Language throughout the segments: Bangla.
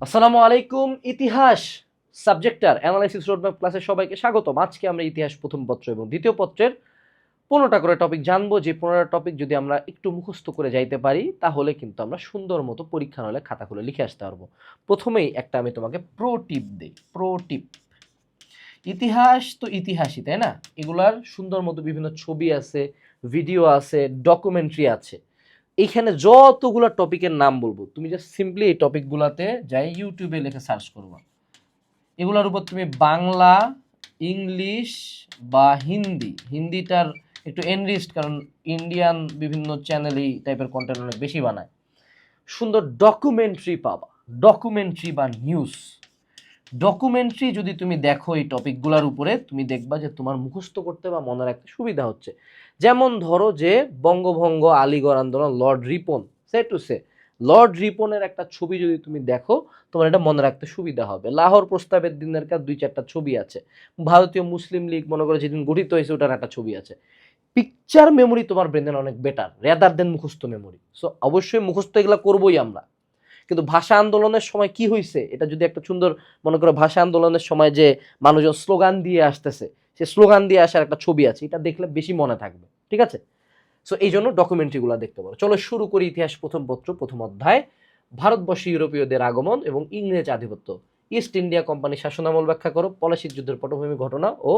আসসালামু আলাইকুম। ইতিহাস সাবজেক্টার অ্যানালাইসিস রোডম্যাপ ক্লাসে সবাইকে স্বাগতম। আজকে আমরা ইতিহাস প্রথম পত্র এবং দ্বিতীয় পত্রের 15টা করে টপিক জানবো। যে 15টা টপিক যদি আমরা একটু মুখস্থ করে যাইতে পারি তাহলে কিন্তু আমরা সুন্দর মতো পরীক্ষা হলে খাতা খুলে লিখে আসতে পারবো। প্রথমেই একটা আমি তোমাকে প্রো টিপ দিই। প্রো টিপ, ইতিহাস তো ইতিহাসই, তাই না? এগুলার সুন্দর মতো বিভিন্ন ছবি আছে, ভিডিও আছে, ডকুমেন্টারি আছে। এইখানে যতগুলো টপিকের নাম বলবো তুমি জাস্ট সিম্পলি এই টপিকগুলোতে যাই ইউটিউবে লিখে সার্চ করবা। এগুলোর উপর তুমি বাংলা, ইংলিশ বা হিন্দিটার একটু এনরিচড, কারণ ইন্ডিয়ান বিভিন্ন চ্যানেল এই টাইপের কন্টেন্ট অনেক বেশি বানায়। সুন্দর ডকুমেন্টারি পাবা, ডকুমেন্টারি বা নিউজ। ডকুমেন্টারি যদি তুমি দেখো এই টপিকগুলোর উপরে, তুমি দেখবা যে তোমার মুখস্থ করতে বা মনে রাখতে সুবিধা হচ্ছে। যেমন ধরো যে বঙ্গভঙ্গ, আলিগড় আন্দোলন, লর্ড রিপন, সে টু সে লর্ড রিপনের একটা ছবি যদি তুমি দেখো তোমার এটা মনে রাখতে সুবিধা হবে। লাহোর প্রস্তাবের দিনের কার 2-4টা ছবি আছে। ভারতীয় মুসলিম লীগ মনে করো যেদিন গঠিত হয়েছে ওটার একটা ছবি আছে। পিকচার মেমোরি তোমার ব্রেনের অনেক বেটার রেদার দেন মুখস্থ মেমোরি। সো অবশ্যই মুখস্থ এগুলো করবোই আমরা, কিন্তু ভাষা আন্দোলনের সময় কি হয়েছে এটা যদি একটা সুন্দর মনে করো, ভাষা আন্দোলনের সময় যে মানুষজন স্লোগান দিয়ে আসতেছে, সে স্লোগান দিয়ে আসার একটা ছবি আছে, এটা দেখলে বেশি মনে থাকবে। ঠিক আছে? সো এই জন্য ডকুমেন্টারিগুলো দেখতে পারো। চলো শুরু করি। ইতিহাস প্রথম পত্র, প্রথম অধ্যায়। ভারতবর্ষে ইউরোপীয়দের আগমন এবং ইংরেজ আধিপত্য। ইস্ট ইন্ডিয়া কোম্পানি শাসনামল ব্যাখ্যা করো। পলাশির যুদ্ধের পটভূমি, ঘটনা ও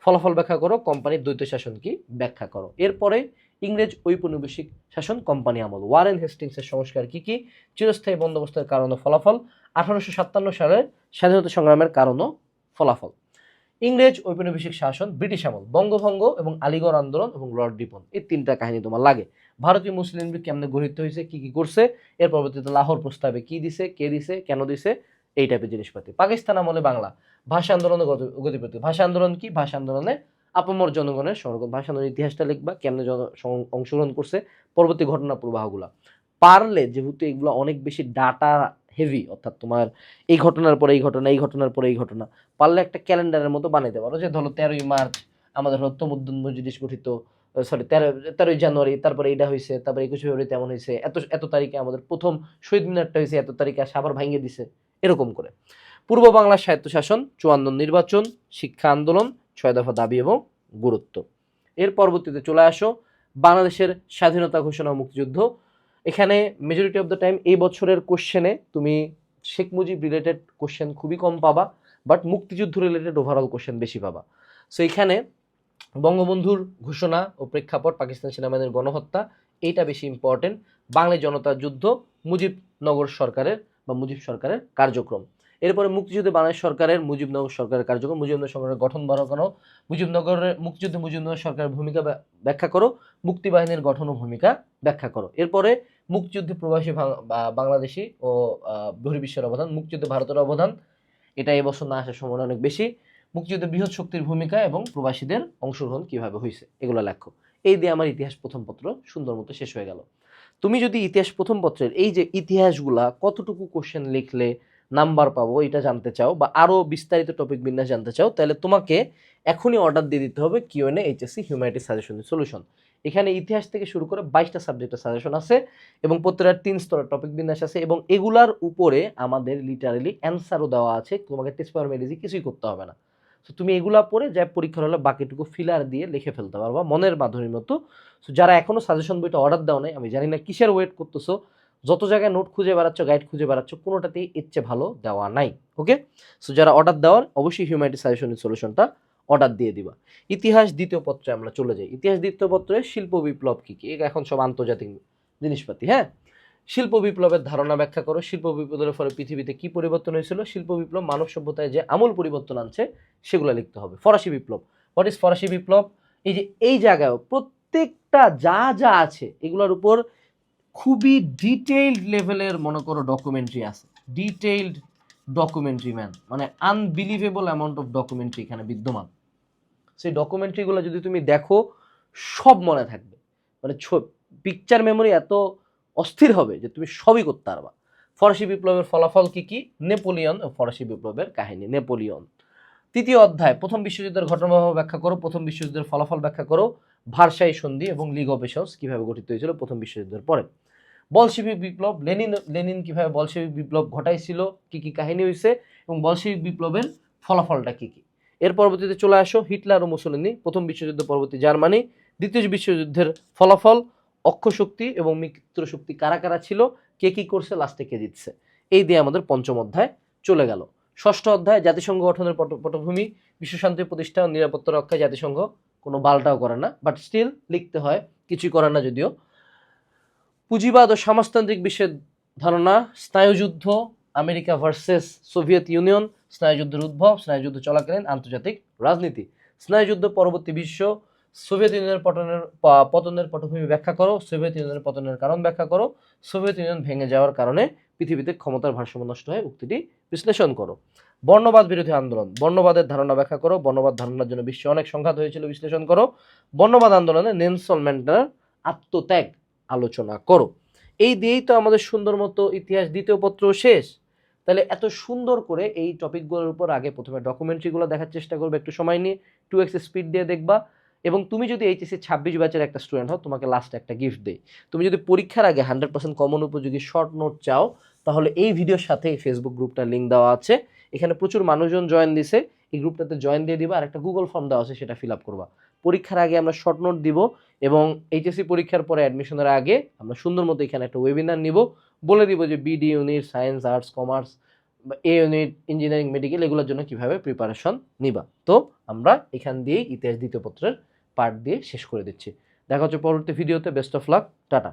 ফলাফল ব্যাখ্যা করো। কোম্পানির দ্বৈত শাসন কি ব্যাখ্যা করো। এরপরে ইংরেজ ঔপনিবেশিক শাসন, কোম্পানি আমল, ওয়ারেন হেস্টিংসের সংস্কার কি কি, চিরস্থায়ী বন্দোবস্তের কারণ ও ফলাফল, 1857 সালের স্বাধীনতা সংগ্রামের কারণ ও ফলাফল। ইংরেজ ঔপনিবেশিক শাসন, ব্রিটিশ আমল, বঙ্গভঙ্গ এবং আলিগড় আন্দোলন এবং লর্ড রিপন, এই 3টা কাহিনী তোমার লাগে। ভারতীয় মুসলিম লীগ কেমনে গঠিত হয়েছে, কি কি করছে, এর পরবর্তীতে লাহোর প্রস্তাবে কি দিছে, কে দিছে, কেন দিছে, এই টাইপের জিনিসপাতি। পাকিস্তান আমলে বাংলা, ভাষা আন্দোলনের গতিপতি। ভাষা আন্দোলন কি, ভাষা আন্দোলনে আপামর জনগণের সংরক্ষণ। ভাষা আন্দোলনের ইতিহাসটা লিখবা, কেমনে অংশগ্রহণ করছে, পরবর্তী ঘটনা প্রবাহগুলা। পারলে যেহেতু এগুলো অনেক বেশি ডাটা হেভি, অর্থাৎ তোমার এই ঘটনার পরে এই ঘটনা, এই ঘটনার পরে এই ঘটনা, পারলে একটা ক্যালেন্ডারের মতো বানাইতে পারো। যে ধরো 13ই মার্চ আমাদের হলো তমুদ্দুন মজলিস গঠিত, সরি 13ই জানুয়ারি, তারপরে এটা হয়েছে, তারপরে 21 ফেব্রুয়ারি তেমন হয়েছে, এত এত তারিখে আমাদের প্রথম শহীদ মিনারটা হয়েছে, এত তারিখে আবার ভাঙিয়ে দিছে, এরকম করে। পূর্ব বাংলার স্বায়ত্তশাসন, 54 নির্বাচন, শিক্ষা আন্দোলন, 6 দফা দাবি এবং গুরুত্ব। এর পরবর্তীতে চলে আসো বাংলাদেশের স্বাধীনতা ঘোষণা ও মুক্তিযুদ্ধ। এখানে মেজরিটি অফ দ্য টাইম এই বছরের কোশ্চেনে তুমি শেখ মুজিব রিলেটেড কোশ্চেন খুবই কম পাবা, বাট মুক্তিযুদ্ধ রিলেটেড ওভারঅল কোশ্চেন বেশি পাবা। সো এখানে বঙ্গবন্ধুর ঘোষণা ও প্রেক্ষাপট, পাকিস্তান সেনাবাহিনীর গণহত্যা, এইটা বেশি ইম্পর্টেন্ট। বাংলা জনতার যুদ্ধ, মুজিবনগর সরকারের বা মুজিব সরকারের কার্যক্রম। এরপরে মুক্তিযুদ্ধে বাংলাদেশ সরকারের মুজিবনগর সরকারের কার্যক্রম, মুজিবনগর সরকারের গঠন বাড়ানো, মুক্তিযুদ্ধে মুজিবনগর সরকারের ভূমিকা ব্যাখ্যা করো, মুক্তিবাহিনীর গঠন ও ভূমিকা ব্যাখ্যা করো। এরপরে মুক্তিযুদ্ধে প্রবাসী বাংলাদেশি ও বহির্বিশ্বের অবদান, মুক্তিযুদ্ধে ভারতের অবদান, এটা এবছর না আসার সম্ভাবনা অনেক বেশি। মুক্তিযুদ্ধে বৃহৎ শক্তির ভূমিকা এবং প্রবাসীদের অংশগ্রহণ কিভাবে হয়েছে, এগুলো লেখো। এই দিয়ে আমার ইতিহাস প্রথম পত্র সুন্দর মতো শেষ হয়ে গেল। তুমি যদি ইতিহাস প্রথম পত্রের এই যে ইতিহাসগুলা কতটুকু কোশ্চেন লিখলে নাম্বার পাবো এটা জানতে চাও, বা আরো বিস্তারিত টপিক বিন্যাস জানতে চাও, তাহলে তোমাকে এখনই অর্ডার দিয়ে দিতে হবে QnA HSC humanities suggestion solution. এখানে ইতিহাস থেকে শুরু করে 22টা সাবজেক্টের সাজেশন আছে এবং প্রত্যেকটা 3 স্তরের টপিক বিন্যাস আছে, এবং এগুলার উপরে আমাদের লিটারালি অ্যান্সারও দেওয়া আছে। তোমাকে টেস্ট পেপার মেডিজি কিছুই করতে হবে না। তো তুমি এগুলা পড়ে যা পরীক্ষার হলে বাকিটুকু ফিলার দিয়ে লিখে ফেলতে পারবা মনের মাধুরীর মতো। সো যারা এখনো সাজেশন বইটা অর্ডার দাও নাই, আমি জানি না কিসের ওয়েট করতেছো, যত জায়গায় নোট খুঁজে বেড়াচ্ছ, গাইড খুঁজে বেড়াচ্ছ, কোনোটাতেই এর চেয়ে ভালো দেওয়া নাই। ওকে? সো যারা অর্ডার দেওয়ার অবশ্যই হিউম্যানিটিজ সাজেশন সলিউশনটা অর্ডার দিয়ে দিবা। ইতিহাস দ্বিতীয় পত্রে আমরা চলে যাই। ইতিহাস দ্বিতীয় পত্রে শিল্প বিপ্লব কি কি, এখন সব আন্তর্জাতিক জিনিসপাতি। হ্যাঁ, শিল্প বিপ্লবের ধারণা ব্যাখ্যা করো। শিল্প বিপ্লবের ফলে পৃথিবীতে কি পরিবর্তন হয়েছিল, শিল্প বিপ্লব মানব সভ্যতায় যে আমূল পরিবর্তন আনছে সেগুলো লিখতে হবে। ফরাসি বিপ্লব, হোয়াট ইজ ফরাসি বিপ্লব, এই যে এই জায়গায় প্রত্যেকটা যা যা আছে এগুলোর উপর খুবই ডিটেইলড লেভেলের মনে করো ডকুমেন্টারি আছে। ডিটেইলড ডকুমেন্টারি ম্যান, মানে আনবিলিভেবল অ্যামাউন্ট অফ ডকুমেন্টারি এখানে বিদ্যমান। সেই ডকুমেন্টারিগুলো যদি তুমি দেখো সব মনে থাকবে, মানে পিকচার মেমোরি এত অস্থির হবে যে তুমি সবই করতে পারবা। ফরাসি বিপ্লবের ফলাফল কি কি, নেপোলিয়ন ও ফরাসি বিপ্লবের কাহিনী, নেপোলিয়ন। তৃতীয় অধ্যায় প্রথম বিশ্বযুদ্ধের ঘটনাপ্রবাহ ব্যাখ্যা করো, প্রথম বিশ্বযুদ্ধের ফলাফল ব্যাখ্যা করো, ভার্সাই সন্ধি এবং লিগ অফ নেশনস কিভাবে গঠিত হয়েছিল প্রথম বিশ্বযুদ্ধের পরে। বলশেভিক বিপ্লব, লেনিন লেনিন কিভাবে বলশেভিক বিপ্লব ঘটাইছিল, কি কি কাহিনী হয়েছে এবং বলশেভিক বিপ্লবের ফলাফলটা কি কি। এর পরবর্তীতে চলে আসো হিটলার ও মুসোলিনি, প্রথম বিশ্বযুদ্ধ পরবর্তী জার্মানি, দ্বিতীয় বিশ্বযুদ্ধের ফলাফল, অক্ষশক্তি এবং মিত্রশক্তি কারা কারা ছিল, কে কি করছে, লাস্টে কে জিতছে। এই দিয়ে আমাদের পঞ্চম অধ্যায় চলে গেল। ষষ্ঠ অধ্যায় জাতিসংঘ গঠনের পটভূমি, বিশ্বশান্তি প্রতিষ্ঠা ও নিরাপত্তা রক্ষায় জাতিসংঘ কোনো বালটাও করে না, বাট স্টিল লিখতে হয়, কিছুই করে না যদিও। পুঁজিবাদ ও সমাজতান্ত্রিক বিশ্বের ধারণা, স্নায়ুযুদ্ধ, আমেরিকা ভার্সেস সোভিয়েত ইউনিয়ন, স্নায়ুযুদ্ধের উদ্ভব, স্নায়ুযুদ্ধ চলাকালীন আন্তর্জাতিক রাজনীতি, স্নায়ুযুদ্ধ পরবর্তী বিশ্ব, সোভিয়েত ইউনিয়নের পতনের পটভূমি ব্যাখ্যা করো, সোভিয়েত ইউনিয়নের পতনের কারণ ব্যাখ্যা করো, সোভিয়েত ইউনিয়ন ভেঙে যাওয়ার কারণে পৃথিবীতে ক্ষমতার ভারসাম্য নষ্ট হয় উক্তিটি বিশ্লেষণ করো। বর্ণবাদ বিরোধী আন্দোলন, বর্ণবাদের ধারণা ব্যাখ্যা করো, বর্ণবাদ ধারণার জন্য বিশ্বে অনেক সংঘাত হয়েছিল বিশ্লেষণ করো। বর্ণবাদ আন্দোলনে নেলসন ম্যান্ডেলার আত্মত্যাগ আলোচনা করো। এই দিয়েই তো আমাদের সুন্দর মতো ইতিহাস দ্বিতীয় পত্র শেষ। তাহলে এত সুন্দর করে এই টপিকগুলোর উপর আগে প্রথমে ডকুমেন্টারিগুলো দেখার চেষ্টা করবে, একটু সময় নিয়ে 2x স্পিড দিয়ে দেখবা। এবং তুমি যদি এইচএসসি 26 ব্যাচের একটা স্টুডেন্ট হও, তোমাকে লাস্টে একটা গিফট দেই। তুমি যদি পরীক্ষার আগে 100% কমন উপযোগী শর্ট নোট চাও, তাহলে এই ভিডিওর সাথে এই ফেসবুক গ্রুপটার লিঙ্ক দেওয়া আছে, এখানে প্রচুর মানুষজন জয়েন দিছে, এই গ্রুপটাতে জয়েন দিয়ে দিবা, আর একটা গুগল ফর্ম দেওয়া আছে, সেটা ফিল আপ করবা। পরীক্ষার আগে আমরা শর্ট নোট দিব এবং এইচএসসি পরীক্ষার পরে অ্যাডমিশনের আগে আমরা সুন্দর মতো এখানে একটা ওয়েবিনার নিব, বলে দিব যে BD unit, science, arts, commerce, বা এ ইউনিট, ইঞ্জিনিয়ারিং, মেডিকেল, এগুলোর জন্য কিভাবে প্রিপারেশন নিবা। তো আমরা এখান দিয়েই ইতিহাস দ্বিতীয় পত্রের পার্ট দিয়ে শেষ করে দিচ্ছি। দেখা হচ্ছে পরবর্তী ভিডিওতে। Best of luck, tata.